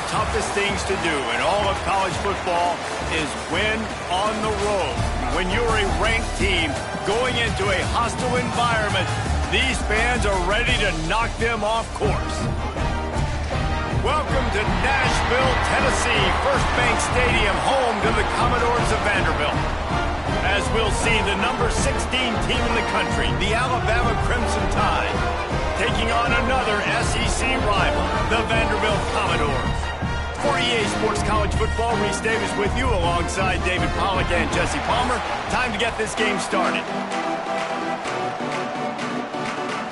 the toughest things to do in all of college football is win on the road. When you're a ranked team going into a hostile environment, these fans are ready to knock them off course. Welcome to Nashville, Tennessee, First Bank Stadium, home to the Commodores of Vanderbilt. As we'll see the number 16 team in the country, the Alabama Crimson Tide, taking on another SEC rival, the Vanderbilt Commodores. For EA Sports College Football, Reese Davis with you alongside David Pollack and Jesse Palmer. Time to get this game started.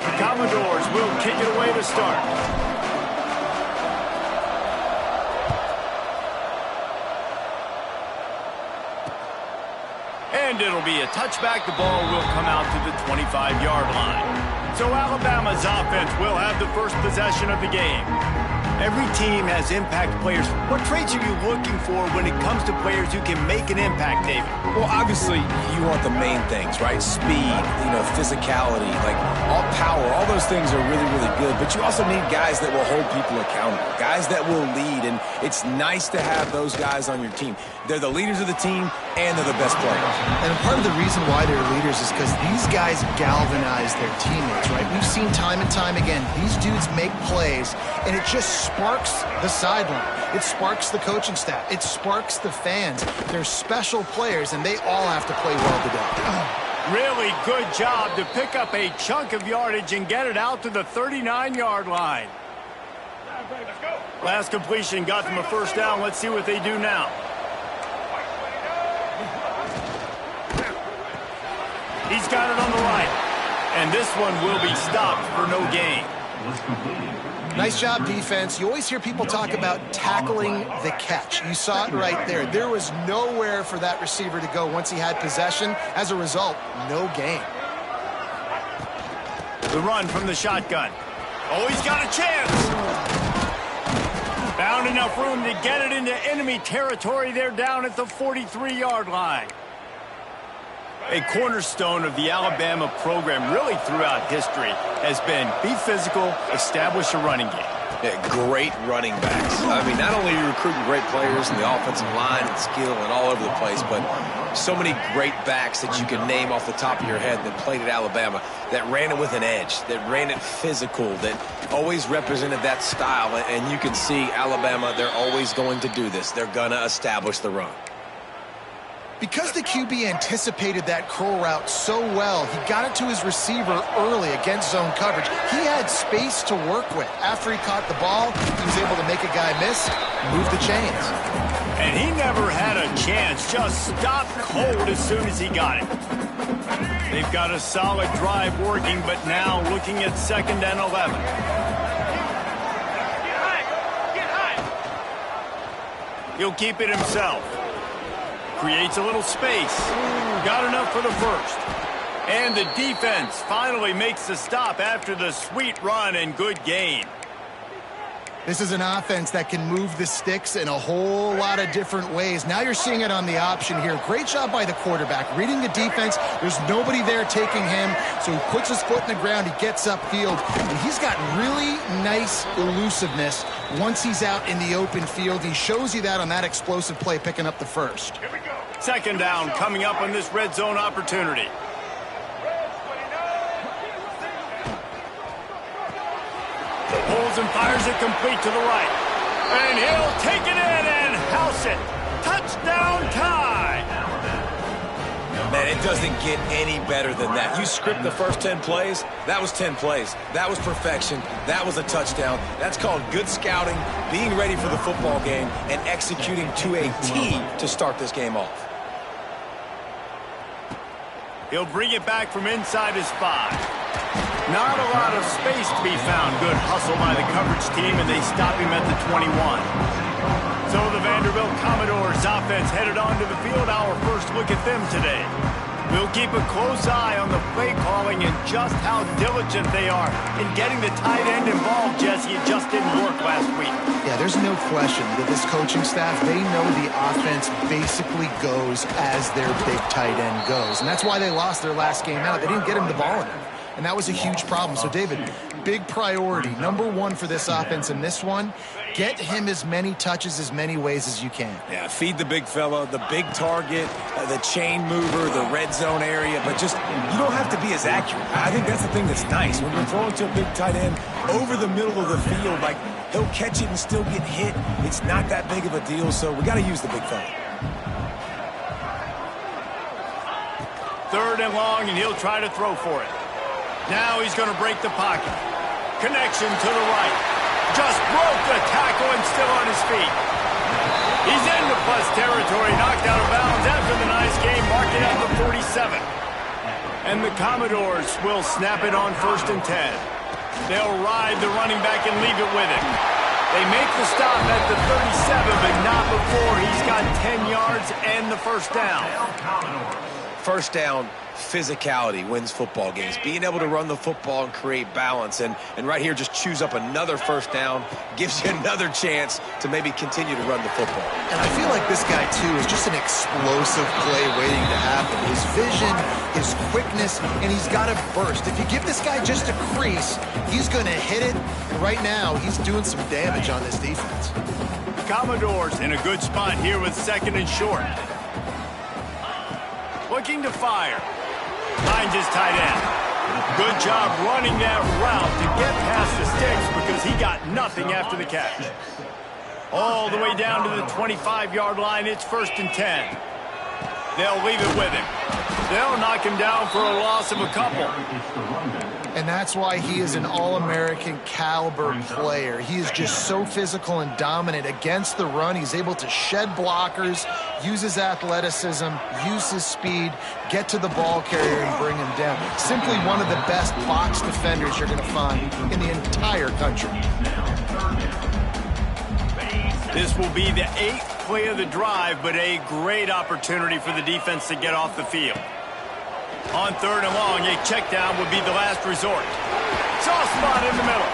The Commodores will kick it away to start. And it'll be a touchback. The ball will come out to the 25-yard line. So Alabama's offense will have the first possession of the game. Every team has impact players. What traits are you looking for when it comes to players who can make an impact, David? Well, obviously, you want the main things, right? Speed, physicality, like all power. All those things are really, really good. But you also need guys that will hold people accountable, guys that will lead. And it's nice to have those guys on your team. They're the leaders of the team, and they're the best players. And part of the reason why they're leaders is because these guys galvanize their teammates, right? We've seen time and time again, these dudes make plays, and it just sparks the sideline. It sparks the coaching staff. It sparks the fans. They're special players, and they all have to play well today. Really good job to pick up a chunk of yardage and get it out to the 39-yard line. Last completion got them a first down. Let's see what they do now. He's got it on the right. And this one will be stopped for no gain. Nice job, defense. You always hear people talk about tackling the catch. You saw it right there. There was nowhere for that receiver to go once he had possession. As a result, no gain. The run from the shotgun. Oh, he's got a chance. Found enough room to get it into enemy territory. They're down at the 43-yard line. A cornerstone of the Alabama program really throughout history has been be physical, establish a running game. Yeah, great running backs. I mean, not only are you recruiting great players in the offensive line and skill and all over the place, but so many great backs that you can name off the top of your head that played at Alabama, that ran it with an edge, that ran it physical, that always represented that style. And you can see Alabama, they're always going to do this. They're going to establish the run. Because the QB anticipated that curl route so well, he got it to his receiver early against zone coverage. He had space to work with. After he caught the ball, he was able to make a guy miss, move the chains. And he never had a chance, just stopped cold as soon as he got it. They've got a solid drive working, but now looking at 2nd and 11. He'll keep it himself. Creates a little space. Got enough for the first. And the defense finally makes the stop after the sweet run and good gain. This is an offense that can move the sticks in a whole lot of different ways. Now you're seeing it on the option here. Great job by the quarterback. Reading the defense. There's nobody there taking him. So he puts his foot in the ground. He gets upfield. And he's got really nice elusiveness once he's out in the open field. He shows you that on that explosive play, picking up the first. 2nd down coming up on this red zone opportunity. Pulls and fires it complete to the right. And he'll take it in and house it. Touchdown tie. Man, it doesn't get any better than that. You script the first 10 plays, that was 10 plays. That was perfection. That was a touchdown. That's called good scouting, being ready for the football game, and executing to a T to start this game off. He'll bring it back from inside his 5. Not a lot of space to be found. Good hustle by the coverage team, and they stop him at the 21. So the Vanderbilt Commodores offense headed onto the field. Our first look at them today. We'll keep a close eye on the play calling and just how diligent they are in getting the tight end involved, Jesse. It just didn't work last week. Yeah, there's no question that this coaching staff, they know the offense basically goes as their big tight end goes. And that's why they lost their last game out. They didn't get him the ball enough. And that was a huge problem. So, David, big priority. Number one for this offense in this one, get him as many touches as many ways as you can. Yeah, feed the big fella, the big target, the chain mover, the red zone area, but just you don't have to be as accurate. I think that's the thing that's nice. When you're throwing to a big tight end over the middle of the field, like he'll catch it and still get hit. It's not that big of a deal, so we got to use the big fella. 3rd and long, and he'll try to throw for it. Now he's going to break the pocket. Connection to the right. Just broke the tackle and still on his feet. He's into plus territory, knocked out of bounds after the nice game, marked it at the 47. And the Commodores will snap it on 1st and 10. They'll ride the running back and leave it with him. They make the stop at the 37, but not before he's got 10 yards and the first down. First down, physicality wins football games. Being able to run the football and create balance. And right here, just choose up another first down, gives you another chance to maybe continue to run the football. And I feel like this guy, too, is just an explosive play waiting to happen. His vision, his quickness, and he's got a burst. If you give this guy just a crease, he's going to hit it. And right now, he's doing some damage on this defense. Commodores in a good spot here with 2nd and short. Looking to fire. Finds his tight end. Good job running that route to get past the sticks because he got nothing after the catch. All the way down to the 25-yard line. It's 1st and 10. They'll leave it with him. They'll knock him down for a loss of a couple. And that's why he is an All-American caliber player. He is just so physical and dominant against the run. He's able to shed blockers, use his athleticism, use his speed, get to the ball carrier and bring him down. Simply one of the best box defenders you're going to find in the entire country. This will be the 8th play of the drive, but a great opportunity for the defense to get off the field. On 3rd and long, a check down would be the last resort. Soft spot in the middle.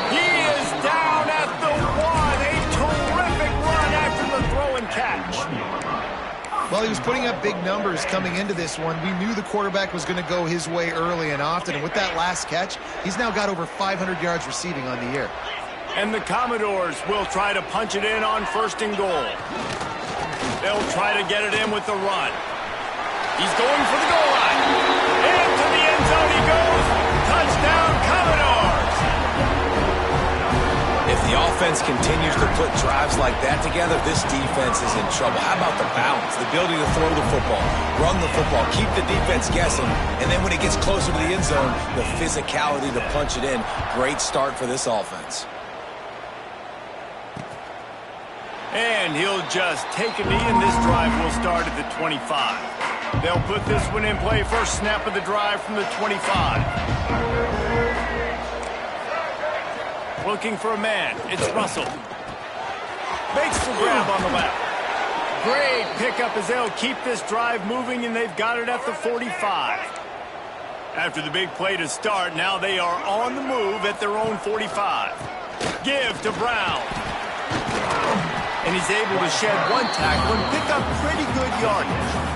He is down at the 1. A terrific run after the throw and catch. Well, he was putting up big numbers coming into this one. We knew the quarterback was going to go his way early and often. And with that last catch, he's now got over 500 yards receiving on the year. And the Commodores will try to punch it in on 1st and goal. They'll try to get it in with the run. He's going for the goal line. Into the end zone he goes. Touchdown, Commodores. If the offense continues to put drives like that together, this defense is in trouble. How about the balance, the ability to throw the football, run the football, keep the defense guessing, and then when it gets closer to the end zone, the physicality to punch it in. Great start for this offense. And he'll just take a knee, and this drive will start at the 25. They'll put this one in play. First snap of the drive from the 25. Looking for a man. It's Russell. Makes the grab on the left. Great pickup as they'll keep this drive moving, and they've got it at the 45. After the big play to start, now they are on the move at their own 45. Give to Brown. And he's able to shed one tackle and pick up pretty good yardage.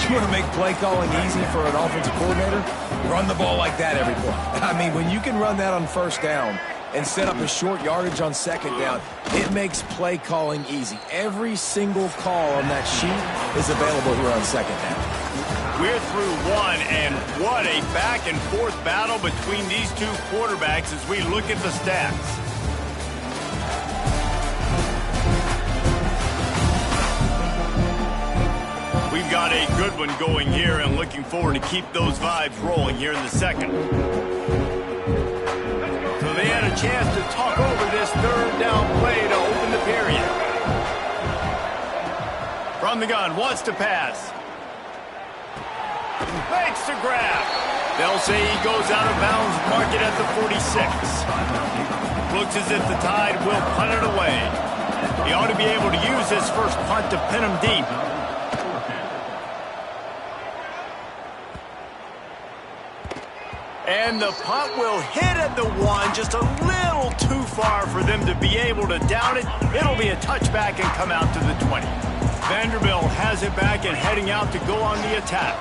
You want to make play calling easy for an offensive coordinator? Run the ball like that every play. I mean, when you can run that on 1st down and set up a short yardage on 2nd down, it makes play calling easy. Every single call on that sheet is available here on 2nd down. We're through one, and what a back-and-forth battle between these two quarterbacks as we look at the stats. We've got a good one going here and looking forward to keep those vibes rolling here in the 2nd. So they had a chance to talk over this 3rd down play to open the period. From the gun, wants to pass. Makes the grab. They'll say he goes out of bounds, mark it at the 46. Looks as if the Tide will punt it away. He ought to be able to use his first punt to pin him deep. And the punt will hit at the 1, just a little too far for them to be able to down it. It'll be a touchback and come out to the 20. Vanderbilt has it back and heading out to go on the attack.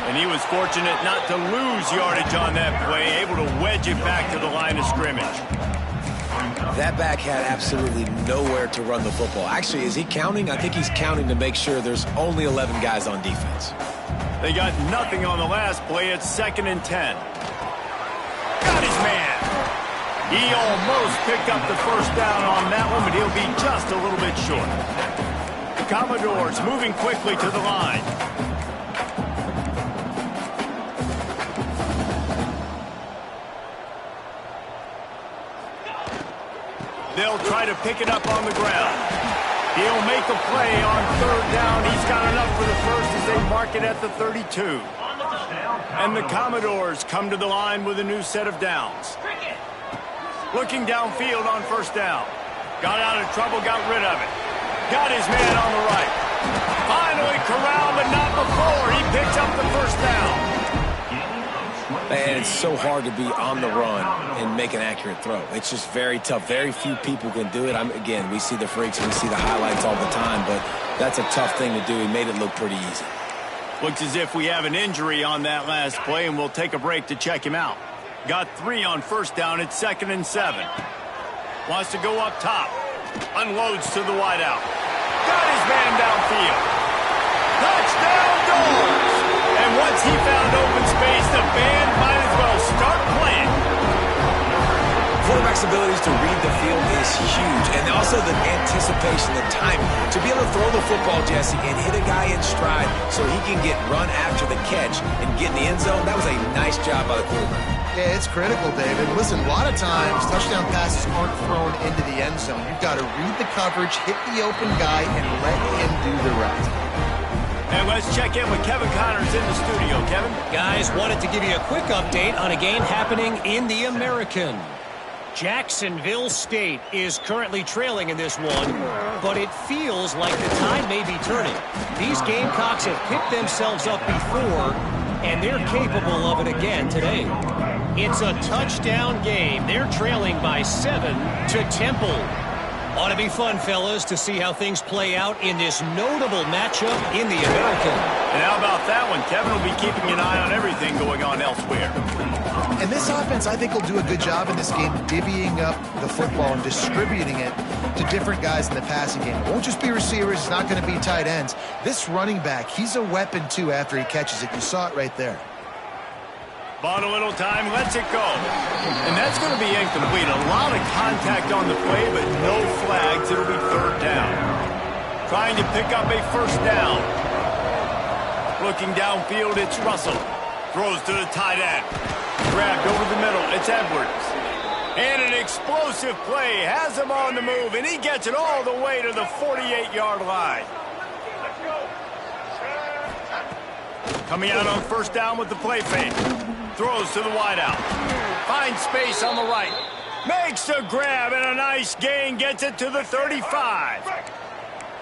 And he was fortunate not to lose yardage on that play, able to wedge it back to the line of scrimmage. That back had absolutely nowhere to run the football. Actually, is he counting? I think he's counting to make sure there's only 11 guys on defense. They got nothing on the last play. It's 2nd and 10. Got his man. He almost picked up the first down on that one, but he'll be just a little bit short. The Commodores moving quickly to the line. They'll try to pick it up on the ground. He'll make a play on 3rd down. He's got enough for the first as they mark it at the 32. And the Commodores come to the line with a new set of downs. Looking downfield on 1st down. Got out of trouble, got rid of it. Got his man on the right. Finally corralled, but not before. He picks up the 1st down. And it's so hard to be on the run and make an accurate throw. It's just very tough. Very few people can do it. Again, we see the freaks, we see the highlights all the time, but that's a tough thing to do. He made it look pretty easy. Looks as if we have an injury on that last play, and we'll take a break to check him out. Got 3 on 1st down. It's 2nd and 7. Wants to go up top. Unloads to the wideout. Got his man downfield. Touchdown Doors! And once he found open space, the band might as well start playing. Quarterback's abilities to read the field is huge, and also the anticipation, the time to be able to throw the football, Jesse, and hit a guy in stride so he can get run after the catch and get in the end zone. That was a nice job by the quarterback. Yeah, it's critical, David. Listen, a lot of times touchdown passes aren't thrown into the end zone. You've got to read the coverage, hit the open guy, and let him do the rest. And let's check in with Kevin Connors in the studio. Kevin? Guys, wanted to give you a quick update on a game happening in the American. Jacksonville State is currently trailing in this one, but it feels like the tide may be turning. These Gamecocks have picked themselves up before, and they're capable of it again today. It's a touchdown game. They're trailing by 7 to Temple. Ought to be fun, fellas, to see how things play out in this notable matchup in the American. And how about that one? Kevin will be keeping an eye on everything going on elsewhere. And this offense, I think, will do a good job in this game divvying up the football and distributing it to different guys in the passing game. It won't just be receivers. It's not going to be tight ends. This running back, he's a weapon, too, after he catches it. You saw it right there. Bought a little time, lets it go. And that's going to be incomplete. A lot of contact on the play, but no flags. It'll be 3rd down. Trying to pick up a 1st down. Looking downfield, it's Russell. Throws to the tight end. Grabbed over the middle, it's Edwards. And an explosive play. Has him on the move, and he gets it all the way to the 48-yard line. Coming out on 1st down with the play fake. Throws to the wideout. Finds space on the right. Makes a grab and a nice gain. Gets it to the 35.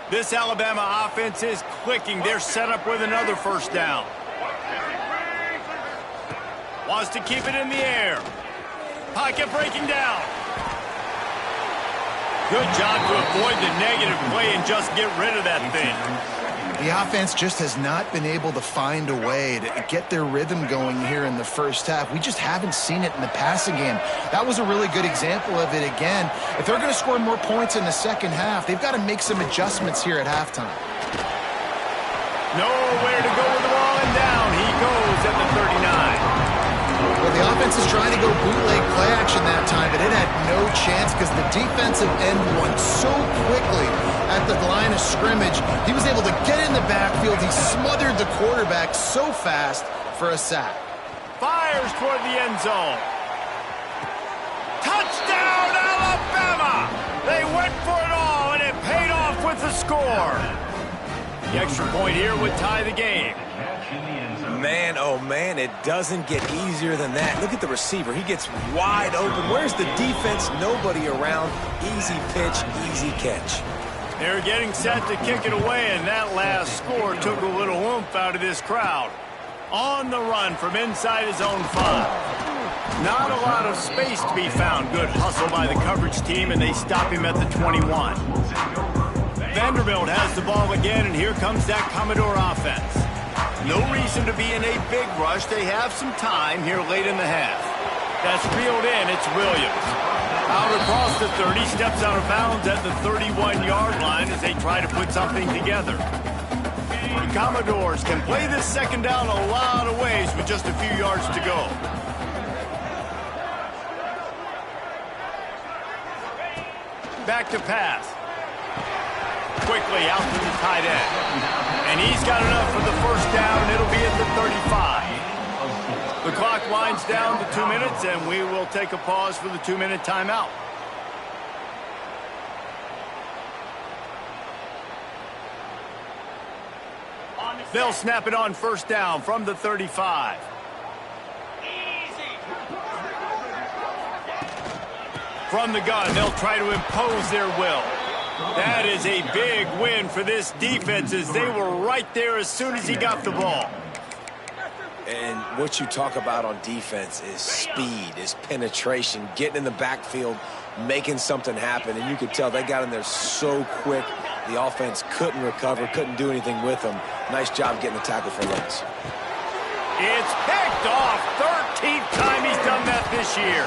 This Alabama offense is clicking. They're set up with another 1st down. Wants to keep it in the air. Pocket breaking down. Good job to avoid the negative play and just get rid of that thing. The offense just has not been able to find a way to get their rhythm going here in the first half. We just haven't seen it in the passing game. That was a really good example of it again. If they're going to score more points in the second half, they've got to make some adjustments here at halftime. Nowhere to go with the ball, and down he goes at the 39. Well, the offense is trying to go bootleg play action that time, but it had no chance because the defensive end won so quickly at the line of scrimmage. He was able to get in the backfield. He smothered the quarterback so fast for a sack. Fires toward the end zone. Touchdown, Alabama! They went for it all, and it paid off with the score. The extra point here would tie the game. Man, oh man, it doesn't get easier than that. Look at the receiver. He gets wide open. Where's the defense? Nobody around. Easy pitch, easy catch. They're getting set to kick it away, and that last score took a little oomph out of this crowd. On the run from inside his own 5. Not a lot of space to be found. Good hustle by the coverage team, and they stop him at the 21. Vanderbilt has the ball again, and here comes that Commodore offense. No reason to be in a big rush. They have some time here late in the half. That's reeled in. It's Williams. Out across the 30, steps out of bounds at the 31-yard line as they try to put something together. The Commodores can play this second down a lot of ways with just a few yards to go. Back to pass. Quickly out to the tight end. And he's got enough for the first down. It'll be at the 35. The clock winds down to 2 minutes, and we will take a pause for the 2-minute timeout. They'll snap it on first down from the 35. From the gun, they'll try to impose their will. That is a big win for this defense as they were right there as soon as he got the ball. And what you talk about on defense is speed, is penetration, getting in the backfield, making something happen. And you could tell they got in there so quick. The offense couldn't recover, couldn't do anything with them. Nice job getting the tackle for loss. It's picked off. 13th time he's done that this year.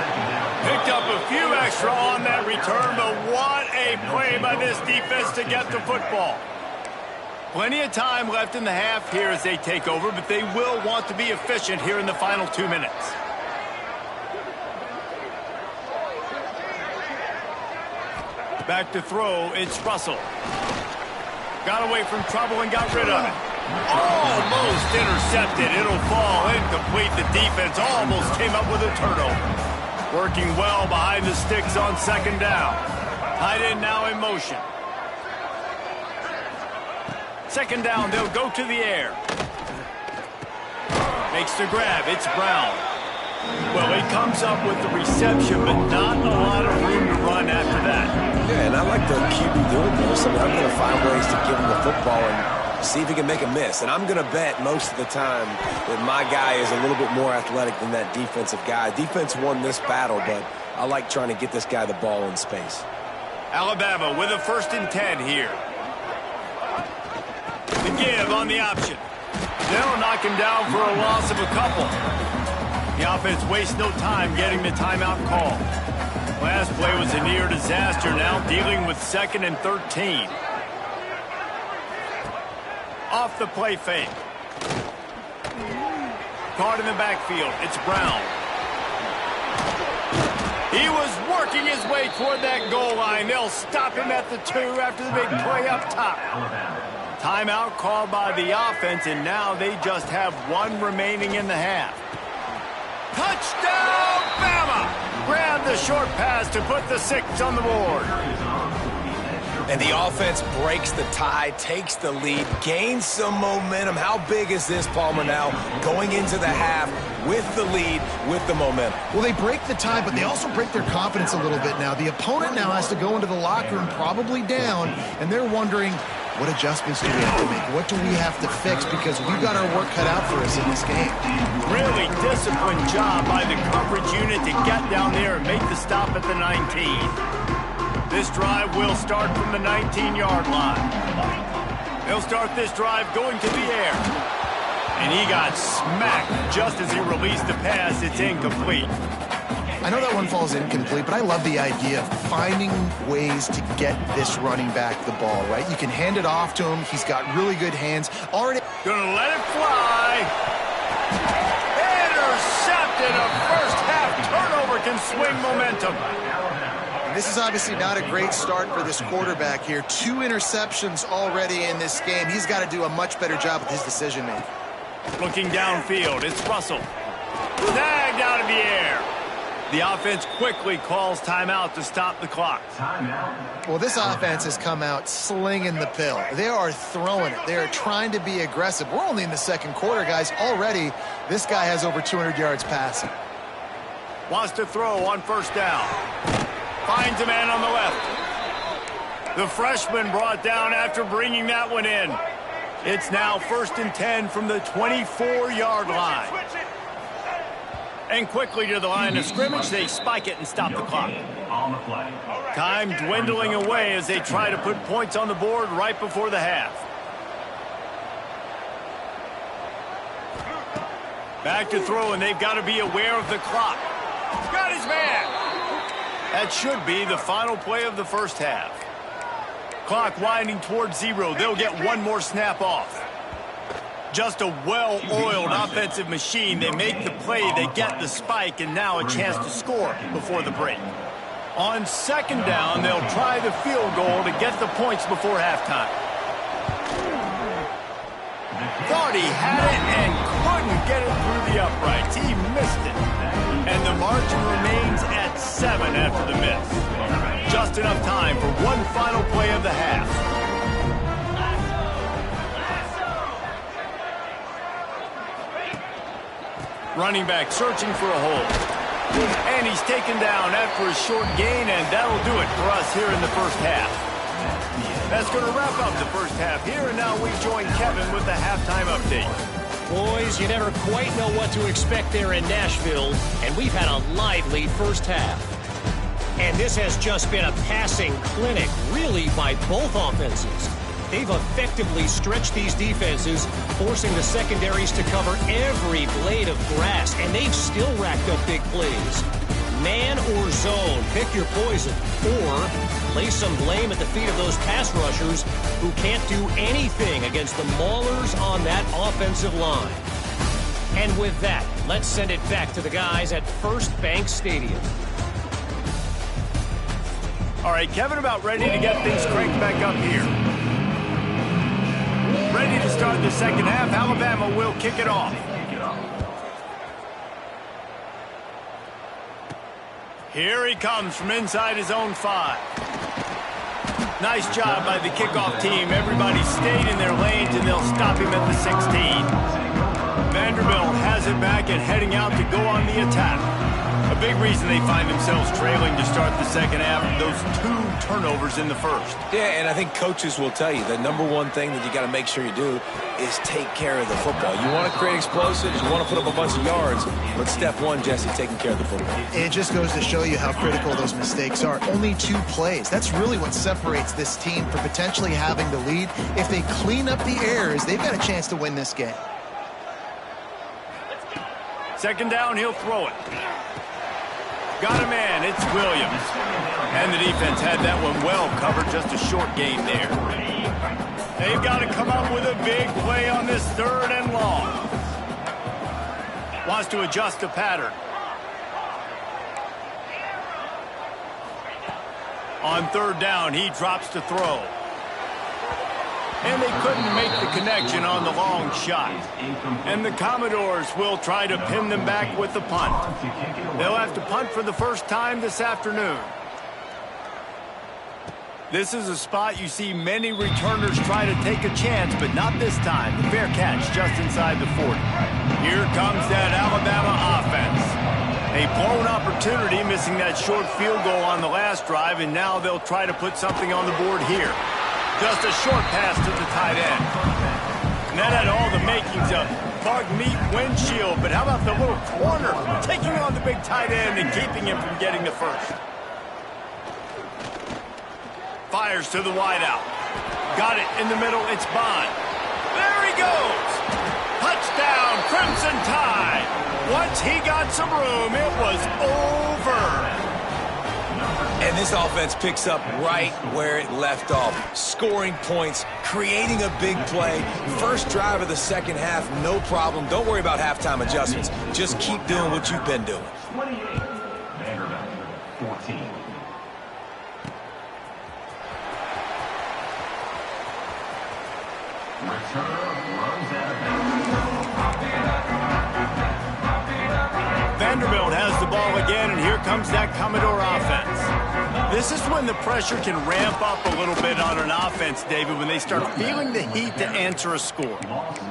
Picked up a few extra on that return, but what a play by this defense to get the football. Plenty of time left in the half here as they take over, but they will want to be efficient here in the final 2 minutes. Back to throw, it's Russell. Got away from trouble and got rid of it. Almost intercepted. It'll fall incomplete. The defense almost came up with a turnover. Working well behind the sticks on second down. Tight end now in motion. Second down, they'll go to the air. Makes the grab. It's Brown. Well, he comes up with the reception, but not a lot of room to run after that. Yeah, and I like the QB doing this. I mean, I'm going to find ways to give him the football and see if he can make a miss. And I'm going to bet most of the time that my guy is a little bit more athletic than that defensive guy. Defense won this battle, but I like trying to get this guy the ball in space. Alabama with a 1st and 10 here. The give on the option. They'll knock him down for a loss of a couple. The offense wastes no time getting the timeout call. Last play was a near disaster, now dealing with 2nd and 13. Off the play fake. Caught in the backfield. It's Brown. He was working his way toward that goal line. They'll stop him at the 2 after the big play up top. Timeout called by the offense, and now they just have 1 remaining in the half. Touchdown, Bama! Grab the short pass to put the 6 on the board. And the offense breaks the tie, takes the lead, gains some momentum. How big is this, Palmer, now going into the half with the lead, with the momentum? Well, they break the tie, but they also break their confidence a little bit now. The opponent now has to go into the locker room probably down, and they're wondering, what adjustments do we have to make? What do we have to fix? Because we've got our work cut out for us in this game. Really disciplined job by the coverage unit to get down there and make the stop at the 19. This drive will start from the 19-yard line. They'll start this drive going to the air. And he got smacked just as he released the pass. It's incomplete. I know that one falls incomplete, but I love the idea of finding ways to get this running back the ball, right? You can hand it off to him. He's got really good hands. Already gonna let it fly. Intercepted. A first half turnover can swing momentum. And this is obviously not a great start for this quarterback here. 2 interceptions already in this game. He's got to do a much better job with his decision making. Looking downfield, it's Russell. Snagged out of the air. The offense quickly calls timeout to stop the clock. Well, this offense has come out slinging the pill. They are throwing it. They are trying to be aggressive. We're only in the 2nd quarter, guys. Already, this guy has over 200 yards passing. Wants to throw on first down. Finds a man on the left. The freshman brought down after bringing that one in. It's now 1st and 10 from the 24-yard line. And quickly to the line of scrimmage, they spike it and stop the clock. Time dwindling away as they try to put points on the board right before the half. Back to throw, and they've got to be aware of the clock. Got his man. That should be the final play of the first half. Clock winding towards 0. They'll get one more snap off. Just a well-oiled offensive machine. They make the play, they get the spike, and now a chance to score before the break. On second down, they'll try the field goal to get the points before halftime. Thought he had it and couldn't get it through the uprights. He missed it. And the margin remains at 7 after the miss. Just enough time for one final play of the half. Running back searching for a hole. And he's taken down after a short gain, and that'll do it for us here in the first half. That's going to wrap up the first half here, and now we join Kevin with the halftime update. Boys, you never quite know what to expect there in Nashville, and we've had a lively first half. And this has just been a passing clinic, really, by both offenses. They've effectively stretched these defenses, forcing the secondaries to cover every blade of grass, and they've still racked up big plays. Man or zone, pick your poison, or lay some blame at the feet of those pass rushers who can't do anything against the maulers on that offensive line. And with that, let's send it back to the guys at First Bank Stadium. All right, Kevin, about ready to get things cranked back up here. Ready to start the second half. Alabama will kick it off. Here he comes from inside his own 5. Nice job by the kickoff team. Everybody stayed in their lanes, and they'll stop him at the 16. Vanderbilt has it back and heading out to go on the attack. A big reason they find themselves trailing to start the second half, those 2 turnovers in the first. Yeah, and I think coaches will tell you the number one thing that you got to make sure you do is take care of the football. You want to create explosives, you want to put up a bunch of yards, but step 1, Jesse, taking care of the football. It just goes to show you how critical those mistakes are. Only 2 plays. That's really what separates this team from potentially having the lead. If they clean up the errors, they've got a chance to win this game. Second down, he'll throw it. Got a man, it's Williams. And the defense had that one well covered, just a short gain there. They've got to come up with a big play on this 3rd and long. Wants to adjust the pattern. On 3rd down, he drops to throw. And they couldn't make the connection on the long shot. And the Commodores will try to pin them back with the punt. They'll have to punt for the first time this afternoon. This is a spot you see many returners try to take a chance, but not this time. The fair catch just inside the 40. Here comes that Alabama offense. A blown opportunity, missing that short field goal on the last drive, and now they'll try to put something on the board here. Just a short pass to the tight end. And that had all the makings of bug meat windshield, but how about the little corner taking on the big tight end and keeping him from getting the first? Fires to the wideout. Got it in the middle. It's Bond. There he goes. Touchdown, Crimson Tide. Once he got some room, it was over. And this offense picks up right where it left off. Scoring points, creating a big play. First drive of the second half, no problem. Don't worry about halftime adjustments. Just keep doing what you've been doing. 28, Vanderbilt, 14. Vanderbilt has the ball again, and here comes that Commodore offense. This is when the pressure can ramp up a little bit on an offense, David, when they start feeling the heat to answer a score.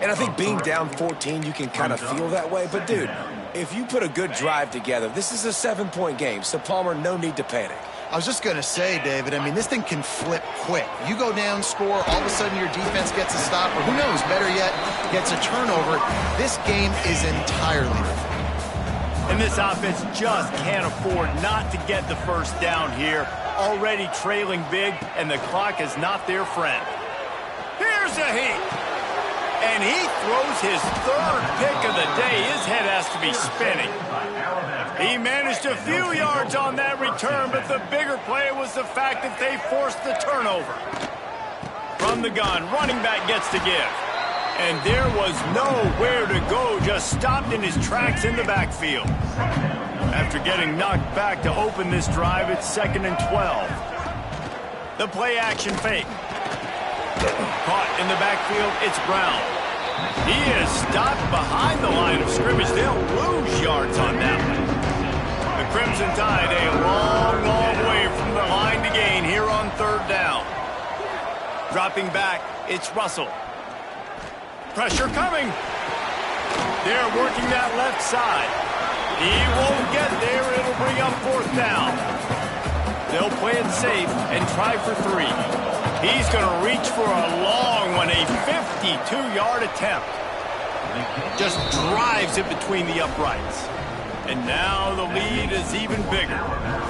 And I think being down 14, you can kind of feel that way. But, dude, if you put a good drive together, this is a 7-point game. So, Palmer, no need to panic. I was just going to say, David, I mean, this thing can flip quick. You go down, score, all of a sudden your defense gets a stop, or who knows, better yet, gets a turnover. This game is entirely different. And this offense just can't afford not to get the first down here. Already trailing big, and the clock is not their friend. Here's a heat. And And he throws his third pick of the day. His head has to be spinning. He managed a few yards on that return, but the bigger play was the fact that they forced the turnover. From the gun, running back gets to give. And there was nowhere to go, just stopped in his tracks in the backfield. After getting knocked back to open this drive, it's 2nd and 12. The play action fake. Caught in the backfield, it's Brown. He is stopped behind the line of scrimmage. They'll lose yards on that one. The Crimson Tide a long, long way from the line to gain here on 3rd down. Dropping back, it's Russell. Pressure coming. They're working that left side. He won't get there. It'll bring up 4th down. They'll play it safe and try for 3. He's going to reach for a long one, a 52-yard attempt. Just drives it between the uprights. And now the lead is even bigger.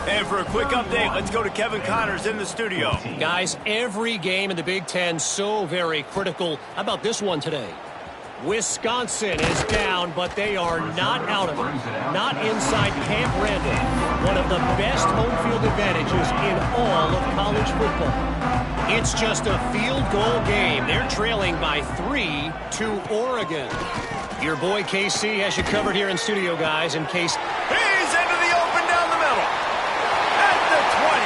And for a quick update, let's go to Kevin Connors in the studio. Guys, every game in the Big Ten so very critical. How about this one today? Wisconsin is down, but they are not out of it. Not inside Camp Randall. One of the best home field advantages in all of college football. It's just a field goal game. They're trailing by 3 to Oregon. Your boy KC has you covered here in studio, guys, in case... He's into the open down the middle. At the 20.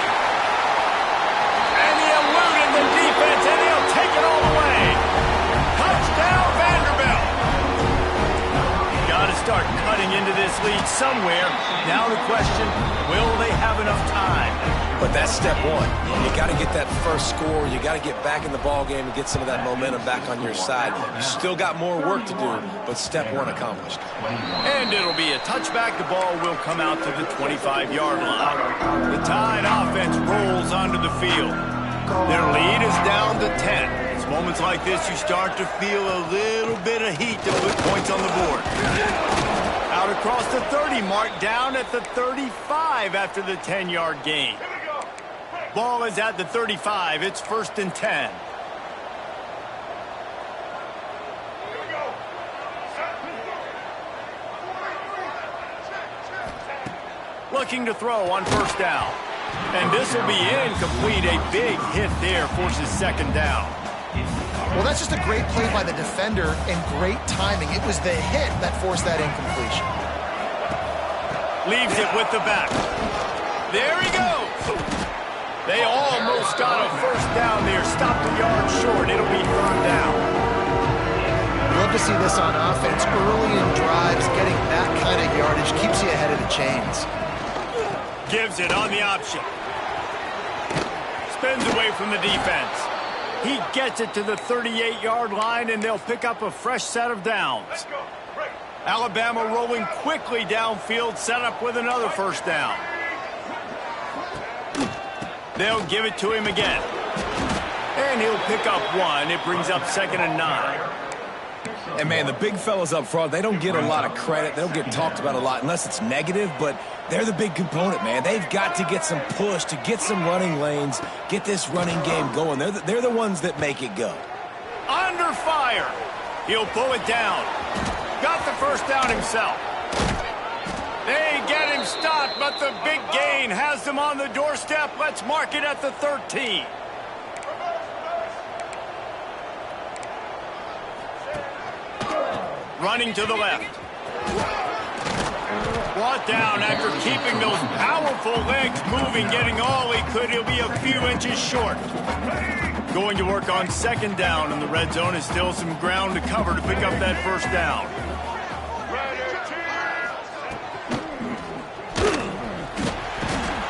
And he eluded the defense, and he'll take it all the way. Touchdown, Vanderbilt. Got to start cutting into this lead somewhere. Now the question, will they have enough time? But that's step one. You got to get that first score. You got to get back in the ball game and get some of that momentum back on your side. You still got more work to do, but step one accomplished. And it'll be a touchback. The ball will come out to the 25-yard line. The Tide offense rolls onto the field. Their lead is down to 10. It's moments like this you start to feel a little bit of heat to put points on the board. Out across the 30 mark, down at the 35 after the 10-yard gain. Ball is at the 35. It's 1st and 10. Looking to throw on 1st down. And this will be incomplete. A big hit there forces 2nd down. Well, that's just a great play by the defender and great timing. It was the hit that forced that incompletion. Leaves it with the back. There he goes. They almost got a 1st down there. Stopped a yard short. It'll be 3rd down. Love to see this on offense. Early in drives, getting that kind of yardage keeps you ahead of the chains. Gives it on the option. Spins away from the defense. He gets it to the 38-yard line, and they'll pick up a fresh set of downs. Alabama rolling quickly downfield, set up with another 1st down. They'll give it to him again. And he'll pick up 1. It brings up 2nd and 9. And, man, the big fellas up front, they don't get a lot of credit. They don't get talked about a lot unless it's negative, but they're the big component, man. They've got to get some push, to get some running lanes, get this running game going. They're the ones that make it go. Under fire. He'll pull it down. Got the 1st down himself. They get him stopped, but the big gain has them on the doorstep. Let's mark it at the 13. Running to the left. Brought down after keeping those powerful legs moving, getting all he could. He'll be a few inches short. Going to work on 2nd down, and the red zone is still some ground to cover to pick up that 1st down.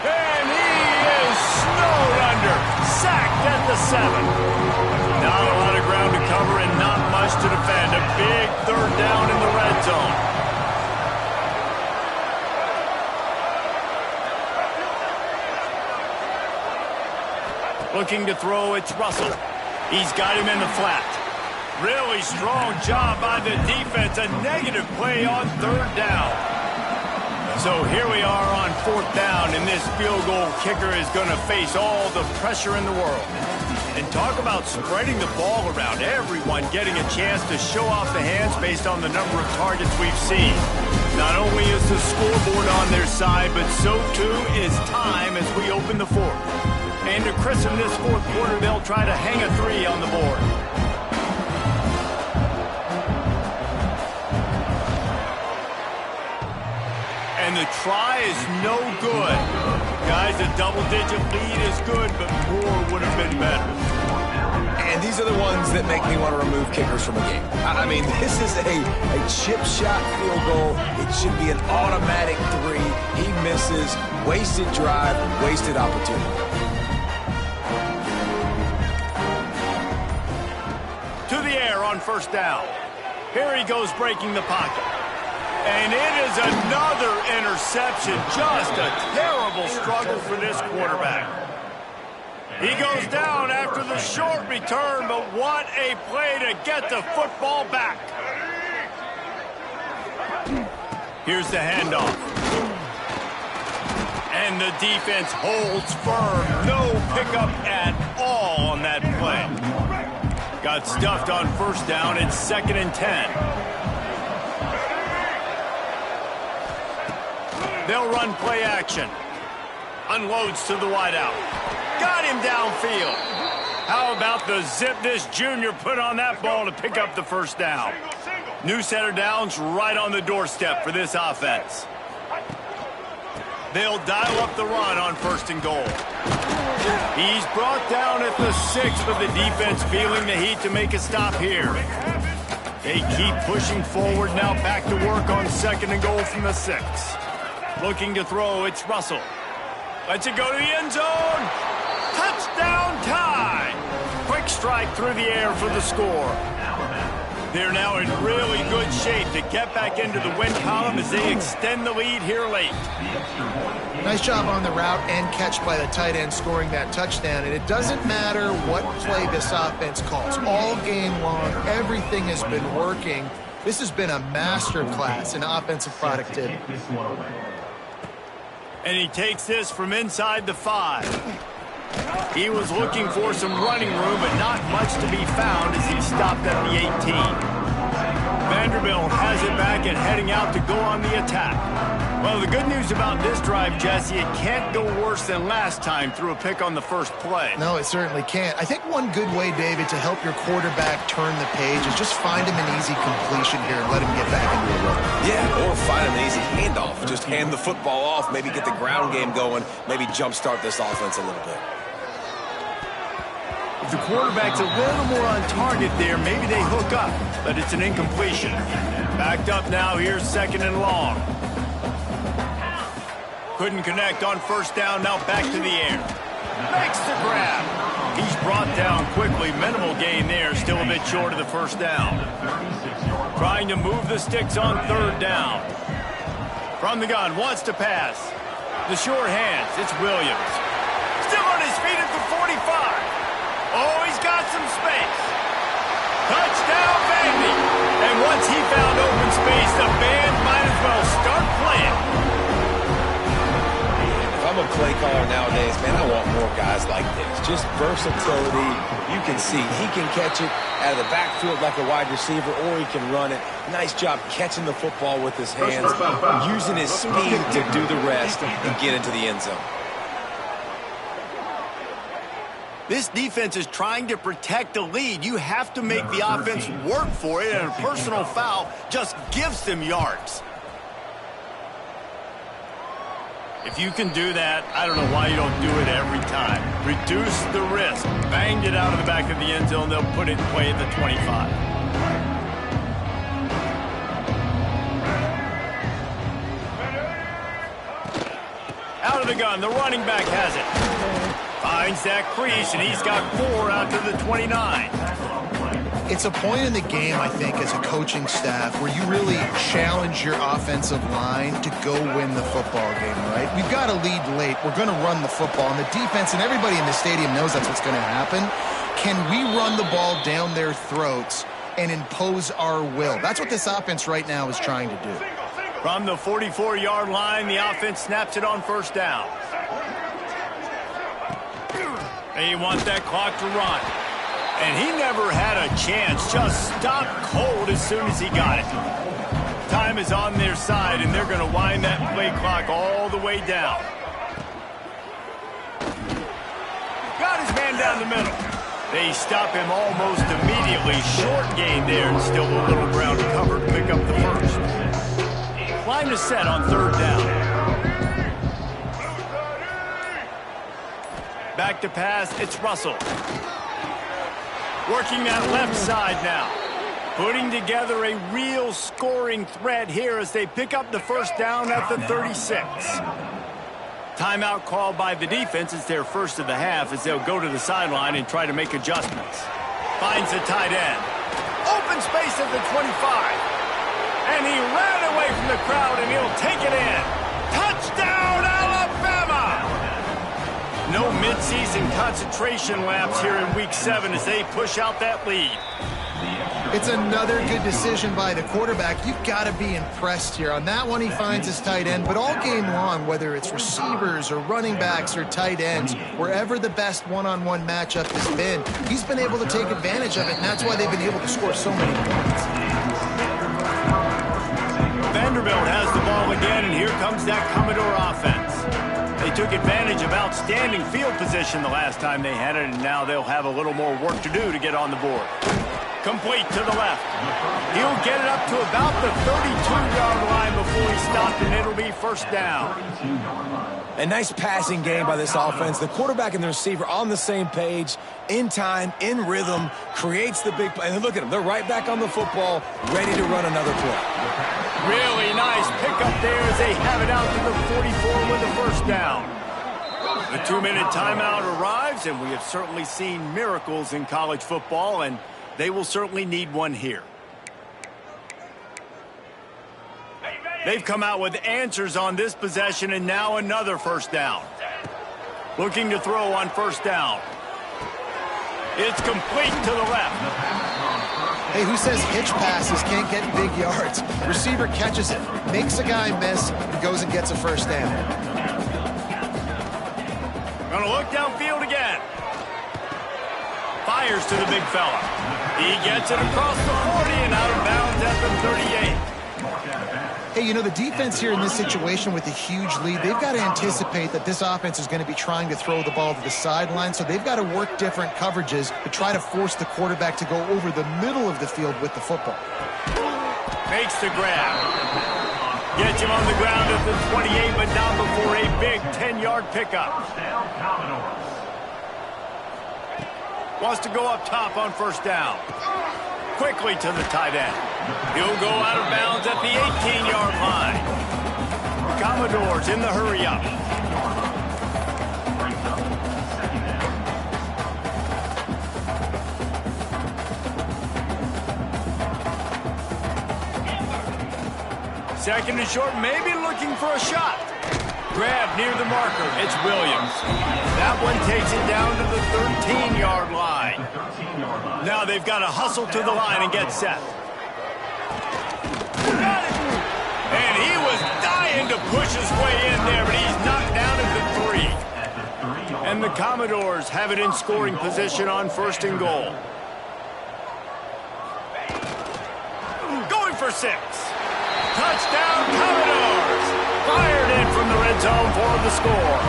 And he is snowed under. Sacked at the 7. Not a lot of ground to cover and not much to defend. A big 3rd down in the red zone. Looking to throw, it's Russell. He's got him in the flat. Really strong job by the defense. A negative play on 3rd down. So here we are on 4th down, and this field goal kicker is going to face all the pressure in the world. And talk about spreading the ball around. Everyone getting a chance to show off the hands based on the number of targets we've seen. Not only is the scoreboard on their side, but so too is time as we open the fourth. And to christen this fourth quarter, they'll try to hang a three on the board. And the try is no good. Guys, a double-digit lead is good, but more would have been better. And these are the ones that make me want to remove kickers from a game. I mean, this is a chip shot field goal. It should be an automatic three. He misses. Wasted drive, wasted opportunity. To the air on first down. Here he goes breaking the pocket. And it is another interception. Just a terrible struggle for this quarterback. He goes down after the short return, but what a play to get the football back. Here's the handoff. And the defense holds firm. No pickup at all on that play. Got stuffed on first down. It's 2nd and 10. They'll run play action. Unloads to the wideout. Got him downfield. How about the zip this junior put on that ball to pick up the first down? New set of downs right on the doorstep for this offense. They'll dial up the run on 1st and goal. He's brought down at the 6, but the defense feeling the heat to make a stop here. They keep pushing forward now, back to work on 2nd and goal from the 6. Looking to throw, it's Russell. Lets it go to the end zone. Touchdown tie. Quick strike through the air for the score. They're now in really good shape to get back into the win column as they extend the lead here late. Nice job on the route and catch by the tight end scoring that touchdown. And it doesn't matter what play this offense calls. All game long, everything has been working. This has been a master class in offensive productivity. And he takes this from inside the 5. He was looking for some running room, but not much to be found as he stopped at the 18. Vanderbilt has it back and heading out to go on the attack. Well, the good news about this drive, Jesse, it can't go worse than last time through a pick on the first play. No, it certainly can't. I think one good way, David, to help your quarterback turn the page is just find him an easy completion here and let him get back into a rhythm. Yeah, or find him an easy handoff. Just hand the football off, maybe get the ground game going, maybe jumpstart this offense a little bit. If the quarterback's a little more on target there, maybe they hook up, but it's an incompletion. Backed up now, here's 2nd and long. Couldn't connect on first down, now back to the air. Makes the grab. He's brought down quickly, minimal gain there, still a bit short of the first down. Trying to move the sticks on 3rd down. From the gun, wants to pass. The short hands, it's Williams. Still on his feet at the 45. Oh, he's got some space. Touchdown, Vandy. And once he found open space, the band might as well start playing. If I'm a play caller nowadays, man, I want more guys like this. Just versatility. You can see he can catch it out of the backfield like a wide receiver, or he can run it. Nice job catching the football with his hands, using his speed to do the rest and get into the end zone. This defense is trying to protect the lead. You have to make the offense work for it, and a personal foul just gives them yards. If you can do that, I don't know why you don't do it every time. Reduce the risk. Banged it out of the back of the end zone. They'll put it in play at the 25. Out of the gun, the running back has it. Finds that crease, and he's got 4 out to the 29. It's a point in the game, I think, as a coaching staff where you really challenge your offensive line to go win the football game, right? We've got to lead late. We're going to run the football, and the defense and everybody in the stadium knows that's what's going to happen. Can we run the ball down their throats and impose our will? That's what this offense right now is trying to do. From the 44-yard line, the offense snaps it on first down. They want that clock to run. And he never had a chance. Just stopped cold as soon as he got it. Time is on their side, and they're going to wind that play clock all the way down. Got his man down the middle. They stop him almost immediately. Short gain there, and still a little ground to cover to pick up the first. Line is set on third down. Back to pass, it's Russell. Working that left side now. Putting together a real scoring threat here as they pick up the first down at the 36. Timeout called by the defense. It's their first of the half as they'll go to the sideline and try to make adjustments. Finds the tight end. Open space at the 25. And he ran away from the crowd, and he'll take it in. Touchdown, Alabama! No midseason concentration laps here in Week 7 as they push out that lead. It's another good decision by the quarterback. You've got to be impressed here. On that one, he finds his tight end, but all game long, whether it's receivers or running backs or tight ends, wherever the best one-on-one matchup has been, he's been able to take advantage of it, and that's why they've been able to score so many points. Vanderbilt has the ball again, and here comes that Commodore offense. They took advantage of outstanding field position the last time they had it, and now they'll have a little more work to do to get on the board. Complete to the left. He'll get it up to about the 32-yard line before he stopped, and it'll be first down. A nice passing game by this offense. The quarterback and the receiver on the same page, in time, in rhythm, creates the big play. And look at them. They're right back on the football, ready to run another play. Really nice pickup there as they have it out to the 44 with the first down. The 2-minute timeout arrives, and we have certainly seen miracles in college football, and they will certainly need one here. They've come out with answers on this possession, and now another first down. Looking to throw on first down. It's complete to the left. Hey, who says hitch passes can't get big yards? Receiver catches it, makes a guy miss, and goes and gets a first down. Gonna look downfield again. Fires to the big fella. He gets it across the 40 and out of bounds at the 38. Hey, you know, the defense here in this situation with a huge lead, they've got to anticipate that this offense is going to be trying to throw the ball to the sideline, so they've got to work different coverages to try to force the quarterback to go over the middle of the field with the football. Makes the grab. Gets him on the ground at the 28, but not before a big 10-yard pickup. Wants to go up top on first down. Quickly to the tight end. He'll go out of bounds at the 18-yard line. The Commodores in the hurry-up. Second and short, maybe looking for a shot. Grab near the marker. It's Williams. That one takes it down to the 13-yard line. Now they've got to hustle to the line and get set. And he was dying to push his way in there, but he's knocked down at the 3. And the Commodores have it in scoring position on first and goal. Going for 6. Touchdown, Commodores! Fired in from the red zone for the score.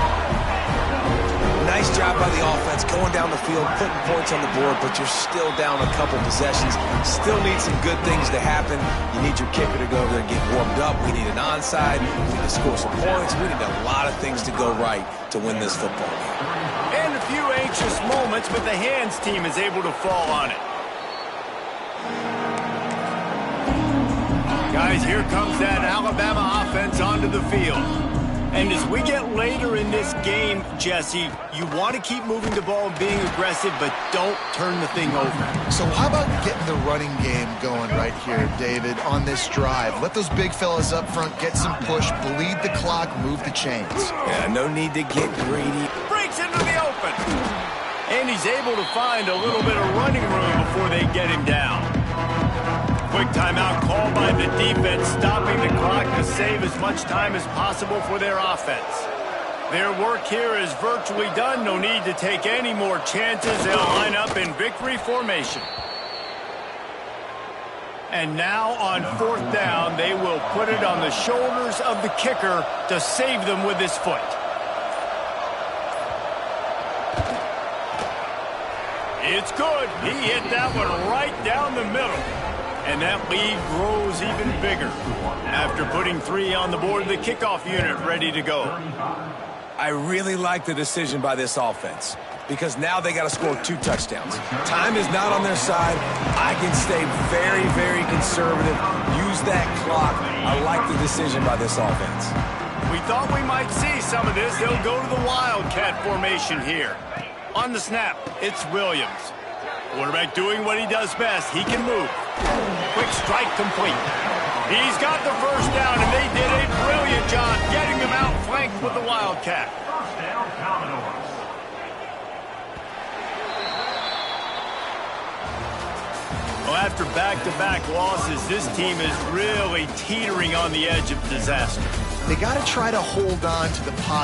Nice job by the offense going down the field, putting points on the board, but you're still down a couple possessions. Still need some good things to happen. You need your kicker to go over there and get warmed up. We need an onside. We need to score some points. We need a lot of things to go right to win this football game. And a few anxious moments, but the hands team is able to fall on it. Guys, here comes that Alabama offense onto the field. And as we get later in this game, Jesse, you want to keep moving the ball and being aggressive, but don't turn the thing over. So how about getting the running game going right here, David, on this drive? Let those big fellas up front get some push, bleed the clock, move the chains. Yeah, no need to get greedy. Breaks into the open. And he's able to find a little bit of running room before they get him down. Quick timeout called by the defense, stopping the clock to save as much time as possible for their offense. Their work here is virtually done. No need to take any more chances. They'll line up in victory formation. And now on 4th down, they will put it on the shoulders of the kicker to save them with his foot. It's good. He hit that one right down the middle. And that lead grows even bigger. After putting 3 on the board, the kickoff unit ready to go. I really like the decision by this offense because now they got to score 2 touchdowns. Time is not on their side. I can stay very, very conservative. Use that clock. I like the decision by this offense. We thought we might see some of this. They'll go to the Wildcat formation here. On the snap, it's Williams. Quarterback doing what he does best. He can move. Quick strike complete. He's got the first down, and they did a brilliant job getting them outflanked with the Wildcat. First down, Commodores. Well, after back-to-back losses, this team is really teetering on the edge of disaster. They got to try to hold on to the